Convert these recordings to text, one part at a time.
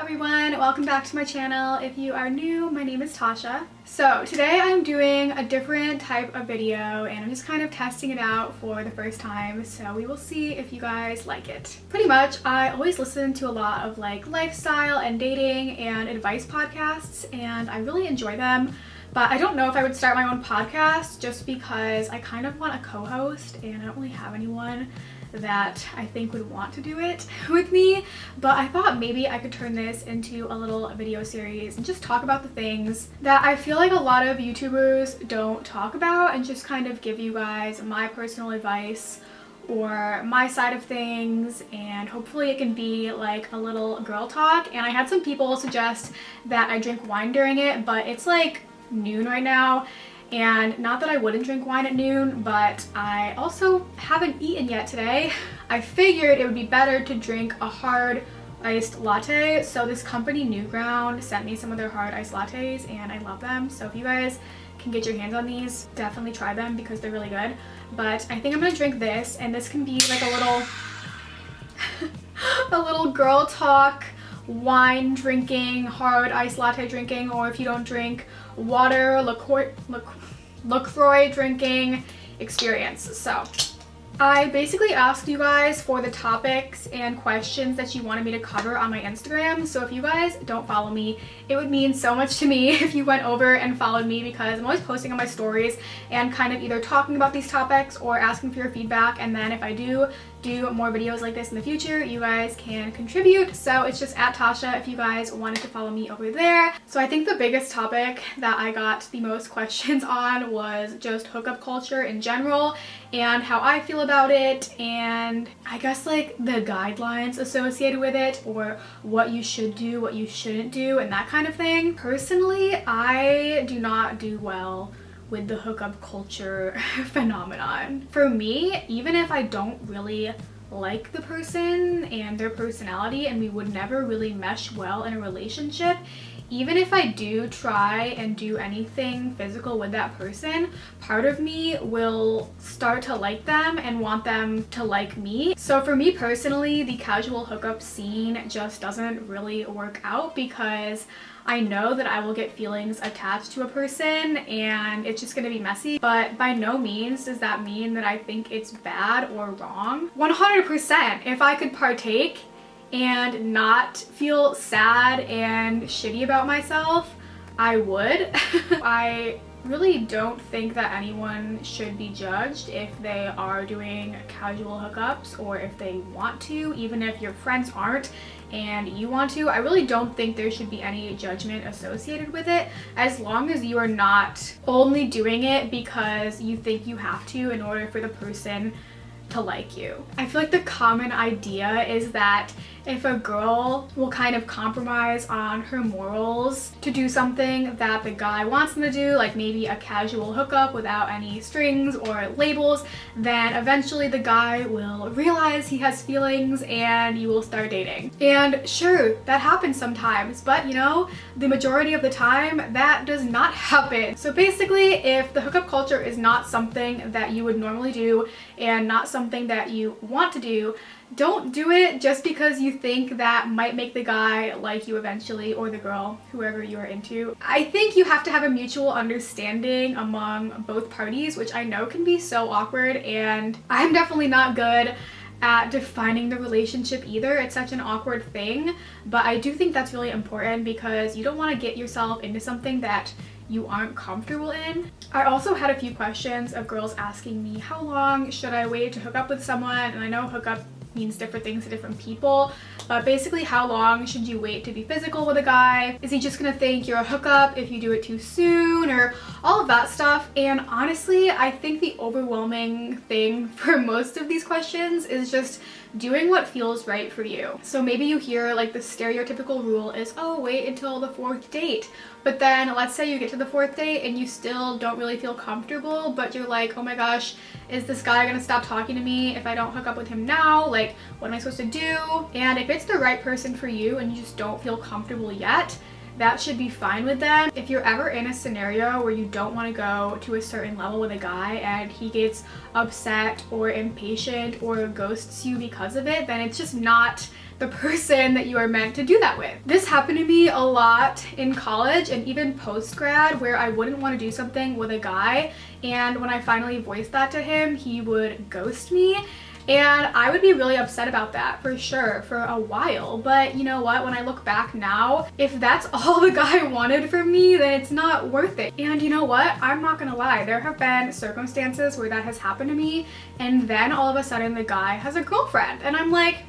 everyone, welcome back to my channel. If you are new, my name is Tasha. So today I'm doing a different type of video and I'm just kind of testing it out for the first time, so we will see if you guys like it. Pretty much I always listen to a lot of like lifestyle and dating and advice podcasts and I really enjoy them, but I don't know if I would start my own podcast just because I kind of want a co-host and I don't really have anyone that I think would want to do it with me. But I thought maybe I could turn this into a little video series and just talk about the things that I feel like a lot of YouTubers don't talk about and just kind of give you guys my personal advice or my side of things, and hopefully it can be like a little girl talk. And I had some people suggest that I drink wine during it, but it's like noon right now. And not that I wouldn't drink wine at noon, but I also haven't eaten yet today. I figured it would be better to drink a hard iced latte. So this company Newground sent me some of their hard iced lattes and I love them. So if you guys can get your hands on these, definitely try them because they're really good. But I think I'm gonna drink this, and this can be like a little a little girl talk, wine drinking, hard iced latte drinking, or if you don't drink, water, LaCroix drinking experience. So I basically asked you guys for the topics and questions that you wanted me to cover on my Instagram. So if you guys don't follow me, it would mean so much to me if you went over and followed me, because I'm always posting on my stories and kind of either talking about these topics or asking for your feedback. And then if I do more videos like this in the future, you guys can contribute. So it's just at Tasha if you guys wanted to follow me over there. So I think the biggest topic that I got the most questions on was just hookup culture in general and how I feel about it, and I guess like the guidelines associated with it, or what you should do, what you shouldn't do, and that kind of thing. Personally, I do not do well with the hookup culture phenomenon. For me, even if I don't really like the person and their personality and we would never really mesh well in a relationship, even if I do try and do anything physical with that person, part of me will start to like them and want them to like me. So for me personally, the casual hookup scene just doesn't really work out because I know that I will get feelings attached to a person and it's just gonna be messy. But by no means does that mean that I think it's bad or wrong. 100%, if I could partake and not feel sad and shitty about myself, I would. I really don't think that anyone should be judged if they are doing casual hookups or if they want to, even if your friends aren't and you want to. I really don't think there should be any judgment associated with it, as long as you are not only doing it because you think you have to in order for the person to like you. I feel like the common idea is that if a girl will kind of compromise on her morals to do something that the guy wants them to do, like maybe a casual hookup without any strings or labels, then eventually the guy will realize he has feelings and you will start dating. And sure, that happens sometimes, but you know, the majority of the time that does not happen. So basically, if the hookup culture is not something that you would normally do and not something that you want to do, don't do it just because you think that might make the guy like you eventually, or the girl, whoever you are into. I think you have to have a mutual understanding among both parties, which I know can be so awkward, and I'm definitely not good at defining the relationship either. It's such an awkward thing, but I do think that's really important because you don't want to get yourself into something that you aren't comfortable in. I also had a few questions of girls asking me, how long should I wait to hook up with someone? And I know hookup means different things to different people, but basically, how long should you wait to be physical with a guy? Is he just gonna think you're a hookup if you do it too soon, or all of that stuff? And honestly, I think the overwhelming thing for most of these questions is just doing what feels right for you. So maybe you hear like the stereotypical rule is, oh, wait until the 4th date. But then let's say you get to the 4th date and you still don't really feel comfortable, but you're like, oh my gosh, is this guy gonna stop talking to me if I don't hook up with him now? Like, what am I supposed to do? And if it's the right person for you and you just don't feel comfortable yet, that should be fine with them. If you're ever in a scenario where you don't want to go to a certain level with a guy and he gets upset or impatient or ghosts you because of it, then it's just not the the person that you are meant to do that with. This happened to me a lot in college and even post-grad, where I wouldn't want to do something with a guy, and when I finally voiced that to him, he would ghost me. And I would be really upset about that for sure for a while. But you know what? When I look back now, if that's all the guy wanted from me, then it's not worth it. And you know what? I'm not gonna lie. There have been circumstances where that has happened to me, and then all of a sudden the guy has a girlfriend. And I'm like,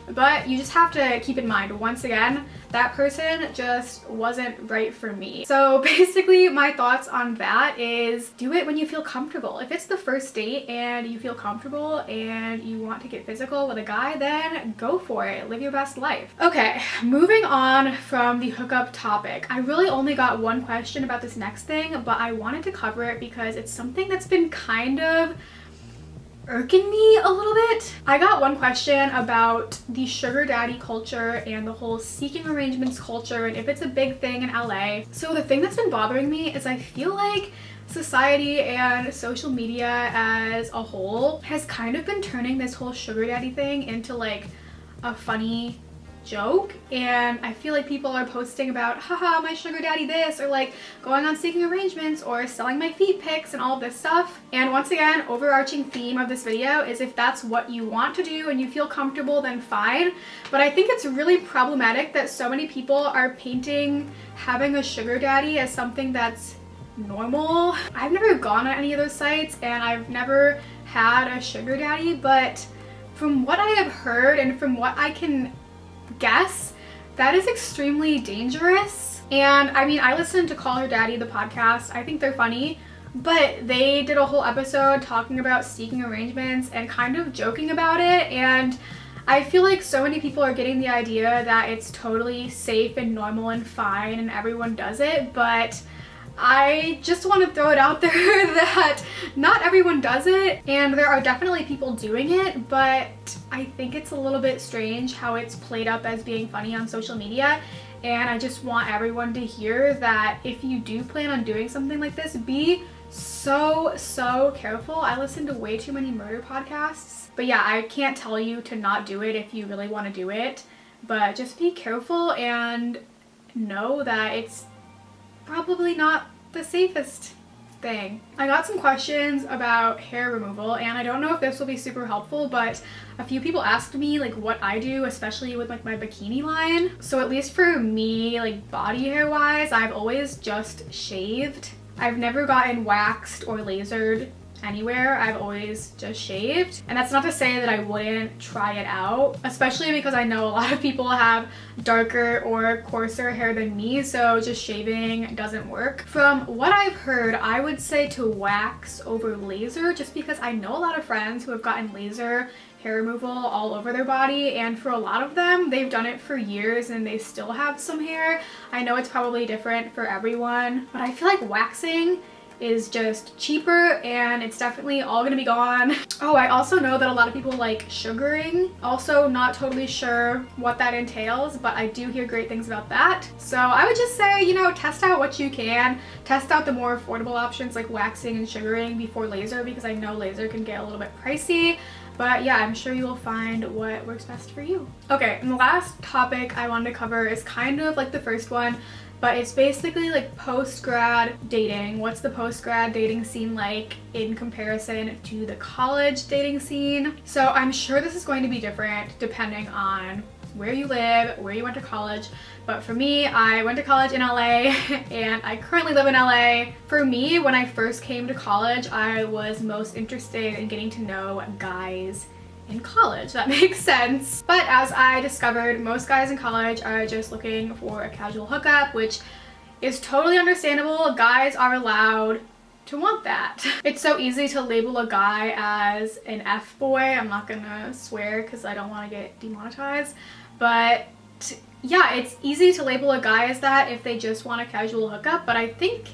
but you just have to keep in mind, once again, that person just wasn't right for me. So basically my thoughts on that is do it when you feel comfortable. If it's the first date and you feel comfortable and you want to get physical with a guy, then go for it. Live your best life. Okay, moving on from the hookup topic. I really only got one question about this next thing, but I wanted to cover it because it's something that's been kind of irking me a little bit. I got one question about the sugar daddy culture and the whole seeking arrangements culture and if it's a big thing in LA. So the thing that's been bothering me is I feel like society and social media as a whole has kind of been turning this whole sugar daddy thing into like a funny joke, and I feel like people are posting about haha my sugar daddy this, or like going on seeking arrangements or selling my feet pics and all of this stuff. And once again, overarching theme of this video is if that's what you want to do and you feel comfortable, then fine. But I think it's really problematic that so many people are painting having a sugar daddy as something that's normal. I've never gone on any of those sites and I've never had a sugar daddy, but from what I have heard and from what I can guess, that is extremely dangerous. And I mean, I listened to Call Her Daddy, the podcast. I think they're funny, but they did a whole episode talking about seeking arrangements and kind of joking about it. And I feel like so many people are getting the idea that it's totally safe and normal and fine and everyone does it, but I just want to throw it out there that not everyone does it, and there are definitely people doing it, but I think it's a little bit strange how it's played up as being funny on social media. And I just want everyone to hear that if you do plan on doing something like this, be so careful. I listen to way too many murder podcasts, but yeah, I can't tell you to not do it if you really want to do it, but just be careful and know that it's probably not the safest thing. I got some questions about hair removal, and I don't know if this will be super helpful, but a few people asked me like what I do, especially with like my bikini line. So at least for me, like body hair wise, I've always just shaved. I've never gotten waxed or lasered anywhere. I've always just shaved. And that's not to say that I wouldn't try it out, especially because I know a lot of people have darker or coarser hair than me, so just shaving doesn't work. From what I've heard, I would say to wax over laser, just because I know a lot of friends who have gotten laser hair removal all over their body, and for a lot of them, they've done it for years and they still have some hair. I know it's probably different for everyone, but I feel like waxing is just cheaper and it's definitely all gonna be gone. Oh, I also know that a lot of people like sugaring. Also not totally sure what that entails, but I do hear great things about that. So I would just say, you know, test out what you can. Test out the more affordable options like waxing and sugaring before laser, because I know laser can get a little bit pricey. But yeah, I'm sure you will find what works best for you. Okay, and the last topic I wanted to cover is kind of like the first one, but it's basically like post-grad dating. What's the post-grad dating scene like in comparison to the college dating scene? So I'm sure this is going to be different depending on where you live, where you went to college. But for me, I went to college in LA and I currently live in LA. For me, when I first came to college, I was most interested in getting to know guys in college. That makes sense. But as I discovered, most guys in college are just looking for a casual hookup, which is totally understandable. Guys are allowed to want that. It's so easy to label a guy as an F-boy. I'm not gonna swear because I don't want to get demonetized, but yeah, it's easy to label a guy as that if they just want a casual hookup, but I think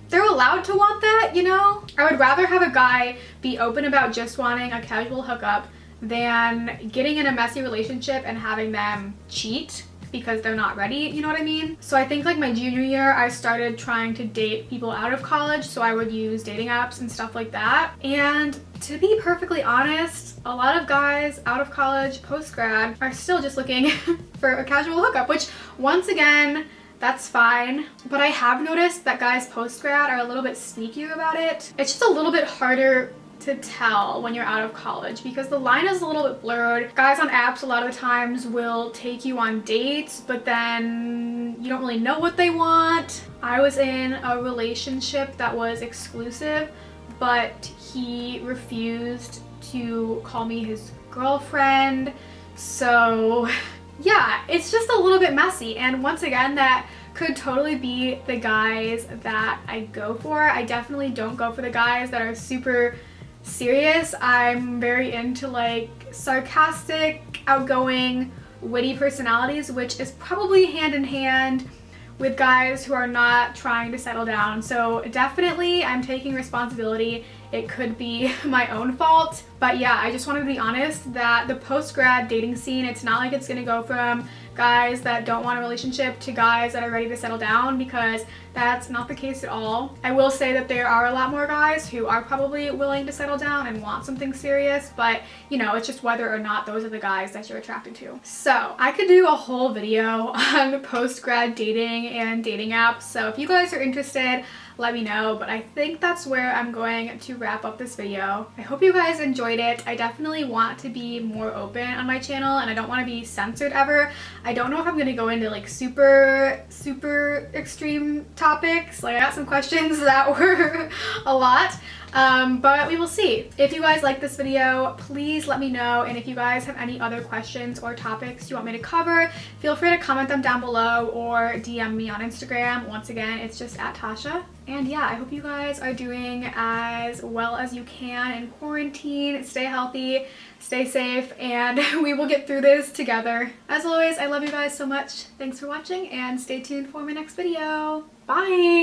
they're allowed to want that, you know? I would rather have a guy be open about just wanting a casual hookup than getting in a messy relationship and having them cheat because they're not ready, you know what I mean? So I think like my junior year, I started trying to date people out of college, so I would use dating apps and stuff like that. And to be perfectly honest, a lot of guys out of college, post-grad, are still just looking for a casual hookup, which once again, that's fine. But I have noticed that guys post-grad are a little bit sneakier about it. It's just a little bit harder to tell when you're out of college because the line is a little bit blurred. Guys on apps a lot of the times will take you on dates, but then you don't really know what they want. I was in a relationship that was exclusive, but he refused to call me his girlfriend. So yeah, it's just a little bit messy. And once again, that could totally be the guys that I go for. I definitely don't go for the guys that are super serious. I'm very into like sarcastic, outgoing, witty personalities, which is probably hand in hand with guys who are not trying to settle down. So definitely I'm taking responsibility. It could be my own fault. But yeah, I just wanted to be honest that the post-grad dating scene, it's not like it's gonna go from guys that don't want a relationship to guys that are ready to settle down, because that's not the case at all. I will say that there are a lot more guys who are probably willing to settle down and want something serious, but you know, it's just whether or not those are the guys that you're attracted to. So I could do a whole video on post-grad dating and dating apps. So if you guys are interested, let me know, but I think that's where I'm going to wrap up this video. I hope you guys enjoyed it. I definitely want to be more open on my channel and I don't want to be censored ever. I don't know if I'm going to go into like super extreme topics. Like I got some questions that were a lot. But we will see. If you guys like this video, please let me know, and if you guys have any other questions or topics you want me to cover, feel free to comment them down below or DM me on Instagram. Once again, it's just @Tasha. And yeah, I hope you guys are doing as well as you can in quarantine. Stay healthy, stay safe, and we will get through this together. As always, I love you guys so much. Thanks for watching and stay tuned for my next video. Bye!